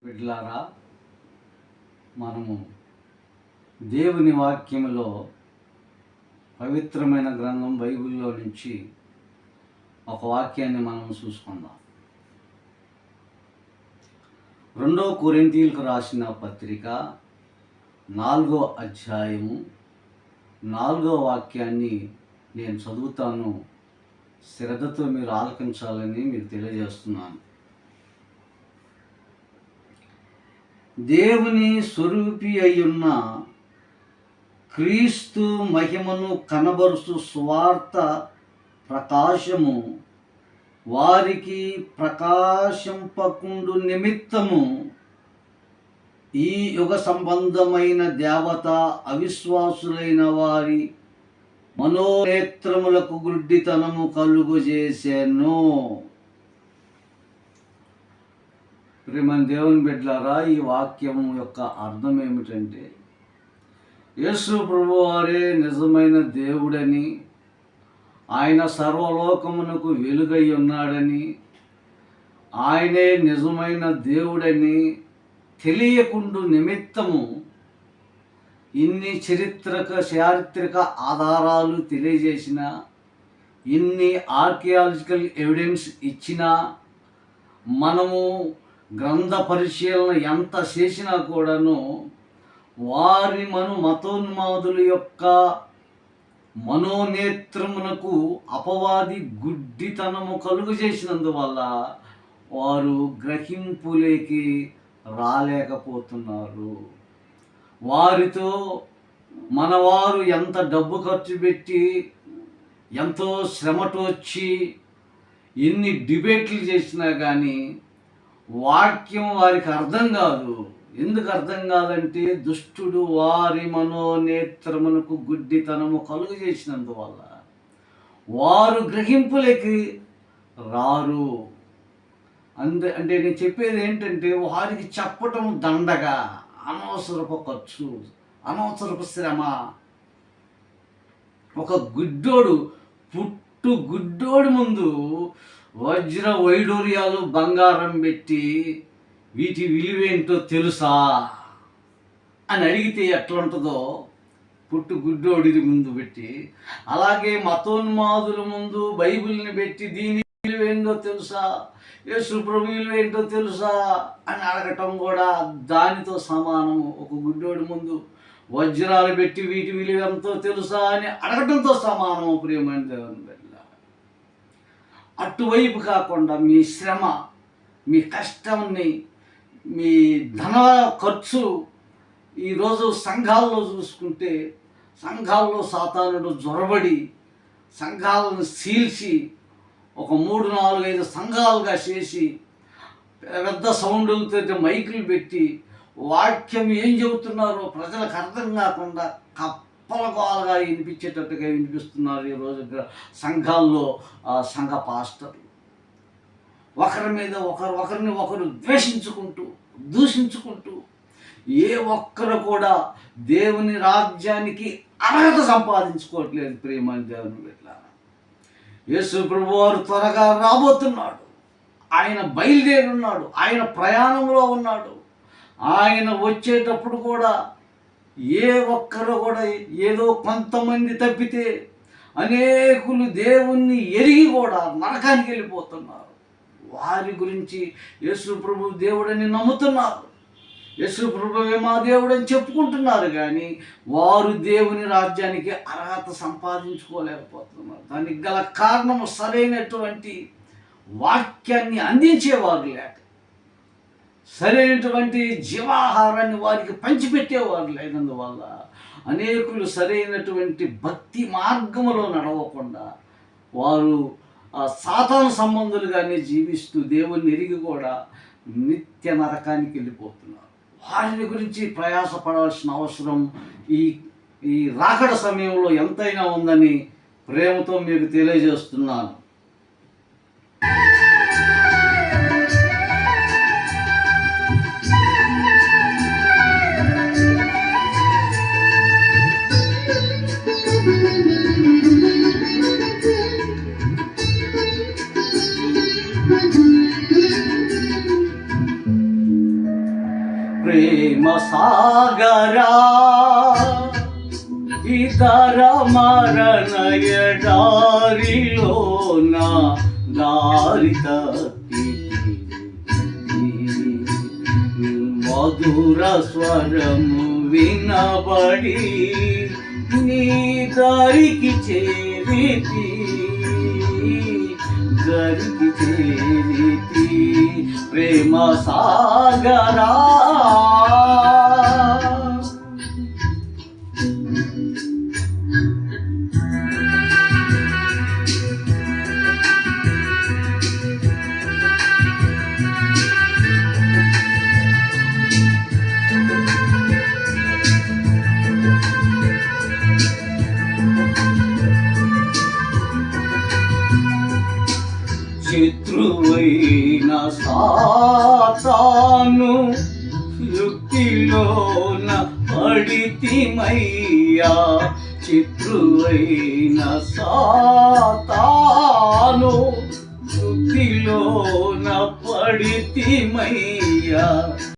బిడ్డలారా, మనము దేవుని వాక్యములో పవిత్రమైన గ్రంథం బైబిల్లో నుంచి ఒక వాక్యాన్ని మనం చూసుకుందాం. 2 కొరింథీయులకు రాసిన పత్రిక 4వ అధ్యాయము 4వ వాక్యాన్ని నేను చదువుతాను. శ్రద్ధతో మీరు ఆలకించాలని మీకు తెలియజేస్తున్నాను. దేవుని స్వరూపి అయ్యున్న క్రీస్తు మహిమను కనబరుచు సువార్త ప్రకాశము వారికి ప్రకాశింపకుండు నిమిత్తము ఈ యుగ సంబంధమైన దేవత అవిశ్వాసులైన వారి మనోనేత్రములకు గుడ్డితనము కలుగజేసెను. ప్రియమైన దేవుని బిడ్డలారా, ఈ వాక్యం యొక్క అర్థం ఏమిటంటే, యేసు ప్రభువారే నిజమైన దేవుడని, ఆయన సర్వలోకమునకు వెలుగై ఉన్నాడని, ఆయనే నిజమైన దేవుడని తెలియకుండు నిమిత్తము ఇన్ని చారిత్రక ఆధారాలు తెలియజేసిన, ఇన్ని ఆర్కియాలజికల్ ఎవిడెన్స్ ఇచ్చినా, మనము గ్రంథ పరిశీలన ఎంత చేసినా కూడాను వారి మతోన్మాదుల యొక్క మనోనేత్రమునకు అపవాది గుడ్డితనము కలుగజేసినందువల్ల వారు గ్రహింపులేకి రాలేకపోతున్నారు. వారితో మనవారు ఎంత డబ్బు ఖర్చు పెట్టి ఎంతో శ్రమటొచ్చి ఎన్ని డిబేట్లు చేసినా కానీ వాక్యం వారికి అర్థం కాదు. ఎందుకు అర్థం కాదంటే, దుష్టుడు వారి మనోనేత్రమునకు గుడ్డితనము కలుగజేసినందువల్ల వారు గ్రహింపులకి రారు. అంటే నేను చెప్పేది ఏంటంటే, వారికి చెప్పటం దండగా, అనవసరపు ఖర్చు, అనవసరపు శ్రమ. ఒక గుడ్డోడు గుడ్డోడి ముందు వజ్ర వైడూర్యాలు బంగారం పెట్టి వీటి విలువేంటో తెలుసా అని అడిగితే ఎట్లుంటుందో గుడ్డోడిది ముందు పెట్టి, అలాగే మతోన్మాదుల ముందు బైబిల్ని పెట్టి దీని విలువేందో తెలుసా, యేసు ప్రభు విలువేంటో తెలుసా అని అడగటం కూడా దానితో సమానము. ఒక గుడ్డోడి ముందు వజ్రాలు పెట్టి వీటి విలువెంతో తెలుసా అని అడగటంతో సమానము. ప్రియమైన దేవుని బిడ్డ, అటువైపు కాకుండా మీ శ్రమ, మీ కష్టాన్ని, మీ ధన ఖర్చు, ఈరోజు సంఘాల్లో చూసుకుంటే సంఘాల్లో సాతానుడు జొరబడి సంఘాలను సీల్చి ఒక 3-4-5 సంఘాలుగా చేసి పెద్ద సౌండ్లతో మైకులు పెట్టి వాక్యం ఏం చెబుతున్నారో ప్రజలకు అర్థం కాకుండా కప్పలగోలుగా వినిపించేటట్టుగా వినిపిస్తున్నారు ఈరోజు సంఘాల్లో. సంఘ పాస్టర్లు ఒకరిని ఒకరు ద్వేషించుకుంటూ దూషించుకుంటూ ఏ ఒక్కరు కూడా దేవుని రాజ్యానికి అర్హత సంపాదించుకోవట్లేదు. ప్రియమైన దేవుని బిడ్డలారా, యేసు ప్రభువారు త్వరగా రాబోతున్నాడు. ఆయన బయలుదేరున్నాడు, ఆయన ప్రయాణంలో ఉన్నాడు. ఆయన వచ్చేటప్పుడు కూడా ఏ ఒక్కరు కూడా, ఏదో కొంతమంది తప్పితే అనేకులు దేవుణ్ణి ఎరిగి కూడా నరకానికి వెళ్ళిపోతున్నారు. వారి గురించి యేసు ప్రభు దేవుడని నమ్ముతున్నారు, యేసు ప్రభువే మా దేవుడని చెప్పుకుంటున్నారు, కానీ వారు దేవుని రాజ్యానికి అర్హత సంపాదించుకోలేకపోతున్నారు. దానికి గల కారణము సరైనటువంటి వాక్యాన్ని అందించేవారు లేక, సరైనటువంటి జీవాహారాన్ని వారికి పంచిపెట్టేవారు లేనందువల్ల అనేకులు సరైనటువంటి భక్తి మార్గములో నడవకుండా వారు సాతాను సంబంధులుగానే జీవిస్తూ దేవుని ఎరిగి కూడా నిత్య నరకానికి వెళ్ళిపోతున్నారు. వారిని గురించి ప్రయాసపడాల్సిన అవసరం ఈ రాకడ సమయంలో ఎంతైనా ఉందని ప్రేమతో మీకు తెలియజేస్తున్నాను. ప్రేమ సాగరా ఇతర మరణ ఎడారిలోన దారి తప్పితివి. మధుర స్వరము వినబడి నీ దరికి చేరితి ప్రేమ సాగరా. శత్రువైన సాతాను యుక్తిలోన పడితిమయ్యా. శత్రువైన సాతాను యుక్తిలోన పడితిమయ్యా.